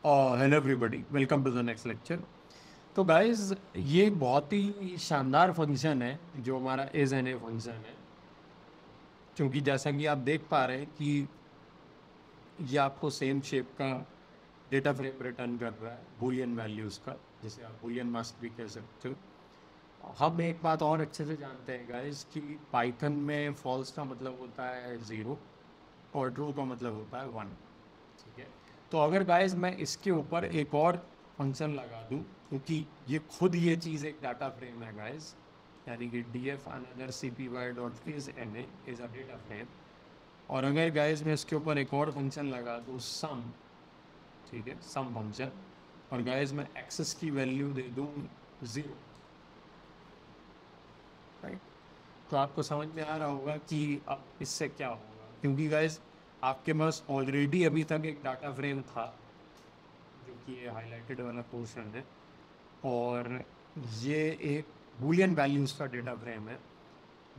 Hello everybody, welcome to the next lecture. तो guys, ये बहुत ही शानदार फंक्शन है जो हमारा इज एन ए फंक्शन है। क्योंकि जैसा कि आप देख पा रहे हैं कि ये आपको सेम शेप का डेटा फ्रेम रिटर्न कर रहा है, बूलियन वैल्यूज़ का, जिसे आप बूलियन मास्क भी कह सकते हो। हम एक बात और अच्छे से जानते हैं गाइस कि पाइथन में फॉल्स का मतलब होता है ज़ीरो और ट्रू का मतलब होता है वन। ठीक है। तो अगर गाइस मैं इसके ऊपर एक और फंक्शन लगा दूं, क्योंकि ये खुद ये चीज़ एक डाटा फ्रेम है गाइस, यानी कि D F another C P Y dot is N A is a data frame. और अगर गाइस मैं इसके ऊपर एक और फंक्शन लगा दूं सम, ठीक है, सम फंक्शन, और गाइस मैं एक्सेस की वैल्यू दे दूं ज़ीरो, राइट। तो आपको समझ में आ रहा होगा कि अब इससे क्या होगा, क्योंकि गाइस आपके पास ऑलरेडी अभी तक एक डाटा फ्रेम था जो कि ये हाईलाइटेड वाला पोर्शन है, और ये एक बूलियन वैल्यूज़ का डेटा फ्रेम है,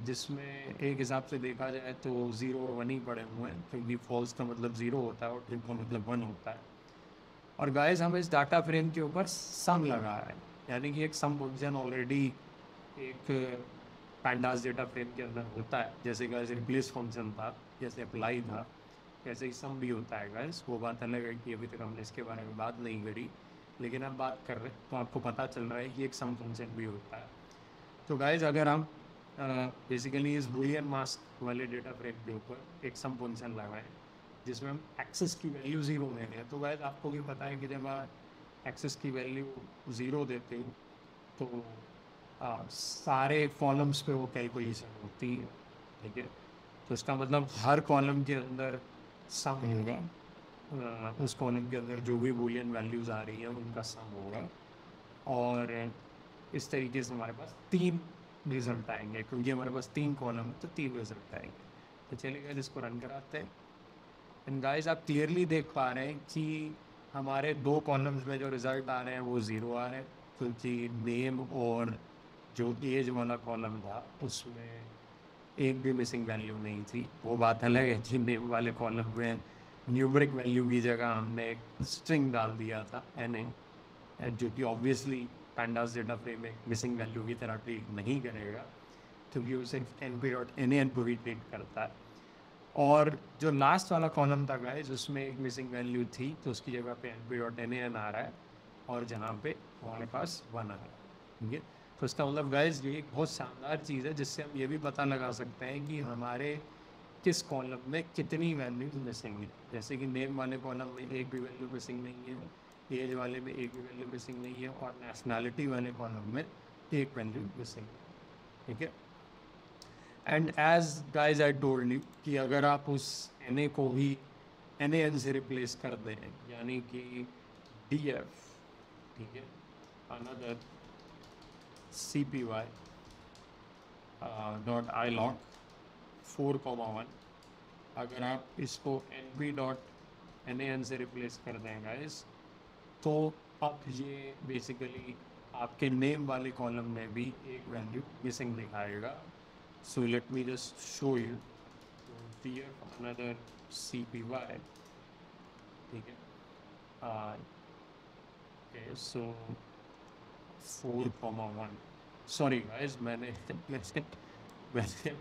जिसमें एक हिसाब से देखा जाए तो ज़ीरो और वन ही पड़े हुए हैं, क्योंकि फॉल्स का मतलब ज़ीरो होता है और ट्रू का मतलब वन होता है। और गाइस हम इस डाटा फ्रेम के ऊपर सम लगा रहे हैं, यानी कि एक सम फंक्शन ऑलरेडी एक पैंडास डेटा फ्रेम के अंदर होता है। जैसे गाइस रिप्लेस फंक्शन था, जैसे अप्लाई था, ऐसे ही सम भी होता है गाइस। वो बात अलग है कि अभी तक हमने इसके बारे में बात नहीं करी, लेकिन अब बात कर रहे हैं तो आपको पता चल रहा है कि एक सम फंक्शन भी होता है। तो गाइस अगर हम बेसिकली इस बूलियन मास्क वाले डेटा फ्रेम के ऊपर एक सम फंक्शन लगाएं जिसमें हम एक्सेस की वैल्यू ज़ीरो दे रहे हैं, तो गाइस आपको भी पता है कि जब आप एक्सेस की वैल्यू ज़ीरो देते हो तो सारे कॉलम्स पे वो कैलकुलेशन होती है। ठीक है। तो इसका मतलब हर कॉलम के अंदर सम होगा, उस कॉलम के अंदर जो भी बूलियन वैल्यूज़ आ रही हैं उनका सम होगा। और इस तरीके से हमारे पास तीन रिजल्ट आएंगे, क्योंकि हमारे पास तीन कॉलम है तो तीन रिजल्ट आएंगे। तो चलिए गाइस इसको रन कराते हैं। एंड गाइस आप क्लियरली देख पा रहे हैं कि हमारे दो कॉलम्स में जो रिजल्ट आ रहे हैं वो ज़ीरो आ रहे हैं, क्योंकि नेम और जो एज वाला कॉलम था उसमें एक भी मिसिंग वैल्यू नहीं थी। वो बात अलग है कि नेम वाले कॉलम में न्यूमरिक वैल्यू की जगह हमने एक स्ट्रिंग डाल दिया था एन ए, जो कि ऑब्वियसली पैंडास डेटा फ्रेम एक मिसिंग वैल्यू की तरह ट्रीट नहीं करेगा, क्योंकि वो सिर्फ N P dot N N को ही ट्रीट करता है। और जो लास्ट वाला कॉलम था गाइस उसमें एक मिसिंग वैल्यू थी, तो उसकी जगह पे N P dot N N आ रहा है, और जहाँ पे हमारे पास वन आ रहा है। ठीक है। तो इसका मतलब गाइस ये एक बहुत शानदार चीज़ है, जिससे हम ये भी पता लगा सकते हैं कि हमारे किस कॉलम में कितनी वैल्यू मिसिंग है। जैसे कि नेम वाले कॉलम में एक भी वैल्यू मिसिंग नहीं है, एज वाले में एक भी वैल्यू मिसिंग नहीं है, और नेशनैलिटी वाले कॉलम में एक वैल्यू मिसिंग है। ठीक है। And as guys I told you कि अगर आप उस एन ए को भी एन ए एन से रिप्लेस कर दें, यानी कि डी एफ, ठीक है, another C P Y dot आई लॉट 4,1, अगर आप इसको N P dot N A N से रिप्लेस कर दें गाइज, तो अब ये बेसिकली आपके नेम वाले कॉलम में भी एक वैल्यू मिसिंग दिखाएगा। So let me just show you. तो df another cpy, ठीक है। ओके, सो 4,1, सॉरी गाइस, मैंने वैसे वैसे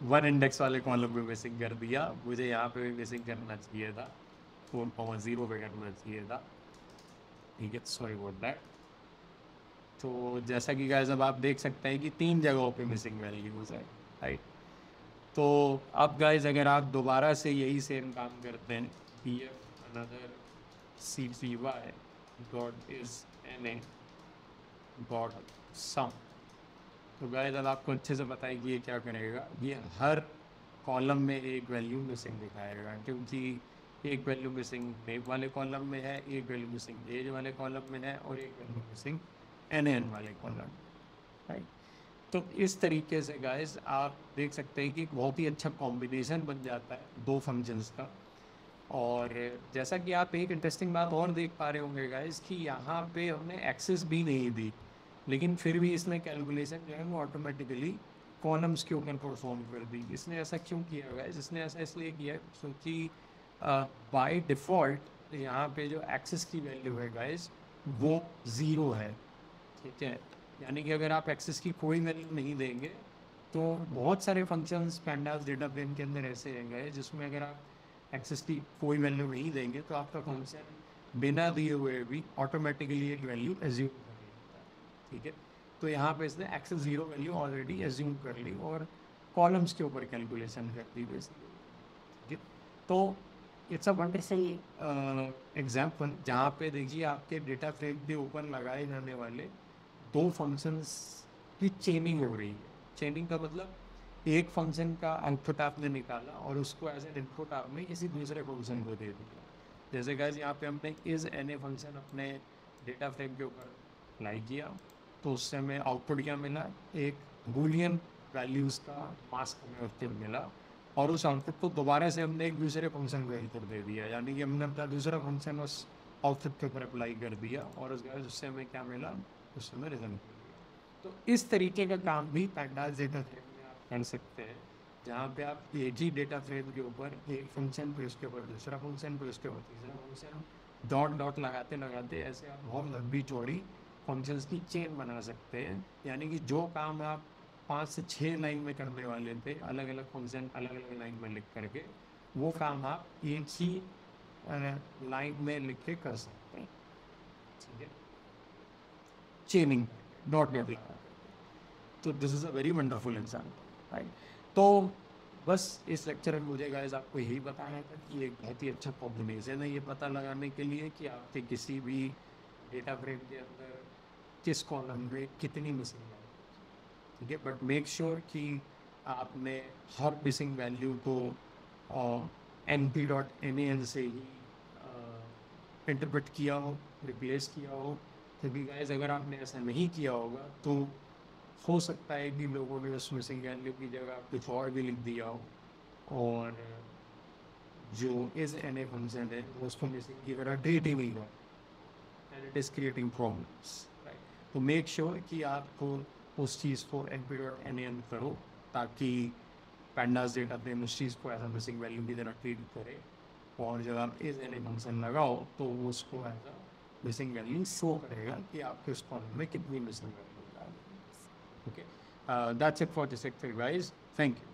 वन इंडेक्स वाले कॉलम में मिसिंग कर दिया, मुझे यहाँ पे भी मिसिंग करना चाहिए था, 4,0 पे करना चाहिए था। ठीक है, सॉरी अबाउट दैट। तो जैसा कि गाइस अब आप देख सकते हैं कि तीन जगहों पे मिसिंग वैल्यूज है, राइट। तो अब गाइस अगर आप दोबारा से यही सेम काम करते हैं, P F another C P Y dot is N A dot some, तो गाइस अब आपको अच्छे से पता है कि ये क्या करेगा, ये हर कॉलम में एक वैल्यू मिसिंग दिखाएगा, क्योंकि एक वैल्यू मिसिंग नेम वाले कॉलम में है, एक वैल्यू मिसिंग एज वाले कॉलम में है, और एक वैल्यू मिसिंग एन एन वाले कॉलम, राइट। तो इस तरीके से गाइस आप देख सकते हैं कि एक बहुत ही अच्छा कॉम्बिनेशन बन जाता है दो फंक्शंस का। और जैसा कि आप एक इंटरेस्टिंग बात और देख पा रहे होंगे गाइस कि यहाँ पे हमने एक्सेस भी नहीं दी, लेकिन फिर भी इसने कैलकुलेशन जो है वो ऑटोमेटिकली कॉलम्स के ऊपर परफॉर्म कर दी। इसने ऐसा क्यों किया गाइस? इसने ऐसा इसलिए किया क्योंकि बाय डिफ़ॉल्ट यहाँ पे जो एक्सेस की वैल्यू है गाइस वो 0 है, ठीक है। यानी कि अगर आप एक्सेस की कोई वैल्यू नहीं देंगे तो बहुत सारे फंक्शंस pandas डेटा फ्रेम के अंदर ऐसे हैं गए जिसमें अगर आप एक्सेस की कोई वैल्यू नहीं देंगे तो आपका फंक्शन बिना दिए हुए भी ऑटोमेटिकली एक वैल्यू एज्यूम कर लेता है, ठीक है। तो यहाँ पे इसने एक्सेस 0 वैल्यू ऑलरेडी एज्यूम कर ली और कॉलम्स के ऊपर कैलकुलेशन कर दी बेसिकली, ठीक है। तो इट्स अ वंडरफुल एग्जाम्पल जहाँ पे देखिए आपके डेटा फ्रेम के ऊपर लगाए जाने वाले दो फंक्शंस की चेनिंग हो रही है। चेनिंग का मतलब एक फंक्शन का आउटपुट आपने निकाला और उसको एज एन इनपुट आपने किसी दूसरे फंक्शन को दे दिया। जैसे गाइस यहाँ पे हमने इज एन ए फंक्शन अपने डेटा फ्रेम के ऊपर अप्लाई किया तो उससे हमें आउटपुट क्या मिला, एक बूलियन वैल्यूज़ का मास्क हमें आउटपुट मिला और उस आउटपुट को दोबारा से हमने एक दूसरे फंक्शन को इनपुट दे दिया, यानी कि हमने अपना दूसरा फंक्शन उस आउटपुट के ऊपर अप्लाई कर दिया और उससे हमें क्या मिला, उससे हमें रिजल्ट मिल गया। तो इस तरीके का काम भी pandas डेटा फ्रेम में आप कर सकते हैं, जहाँ पे आप एक ही डेटा फ्रेम के ऊपर एक फंक्शन पे उसके ऊपर दूसरा फंक्शन पे उसके ऊपर तीसरा फंक्शन डॉट डॉट लगाते लगाते ऐसे आप बहुत लंबी चौड़ी फंक्शंस की चेन बना सकते हैं। यानी कि जो काम आप 5 से 6 लाइन में करने वाले थे अलग अलग फंक्शन अलग अलग लाइन में लिख करके, वो काम आप एक ही लाइन में लिख के कर सकते हैं, ठीक है। चेनिंग डॉट डॉट लगा करके। तो this is a very wonderful example, right. तो बस इस लेक्चर में मुझे गाइस आपको यही बताना था कि एक बहुत ही अच्छा कॉम्बिनेशन है ये पता लगाने के लिए कि आपके किसी भी डेटा फ्रेम के अंदर किस कॉलम में कितनी मिसिंग वैल्यू, ठीक है। बट मेक श्योर कि आपने हर मिसिंग वैल्यू को np.nan से ही इंटरप्रेट किया हो, रिप्लेस किया हो, क्योंकि गाइस अगर आपने ऐसा नहीं किया होगा तो हो सकता है कि लोगों ने उस मिसिंग वैल्यू की जगह कुछ और भी लिख दिया हो और जो इज एन ए फंक्शन है वो उसको मिसिंग की तरह ट्रीट ही नहीं हो and it is creating problems, right. तो मेक श्योर कि आपको उस चीज़ को np.nan करो ताकि pandas डेटा फ्रेम उस चीज़ को ऐसा मिसिंग वैल्यू की तरह ट्रीट करे और जब आप इज एन ए फंक्शन लगाओ तो वो उसको as a missing value show करेगा कि आपके उस कॉलम में कितनी मिसिंग वैल्यू है। Okay, that's it for this lecture guys, thank you.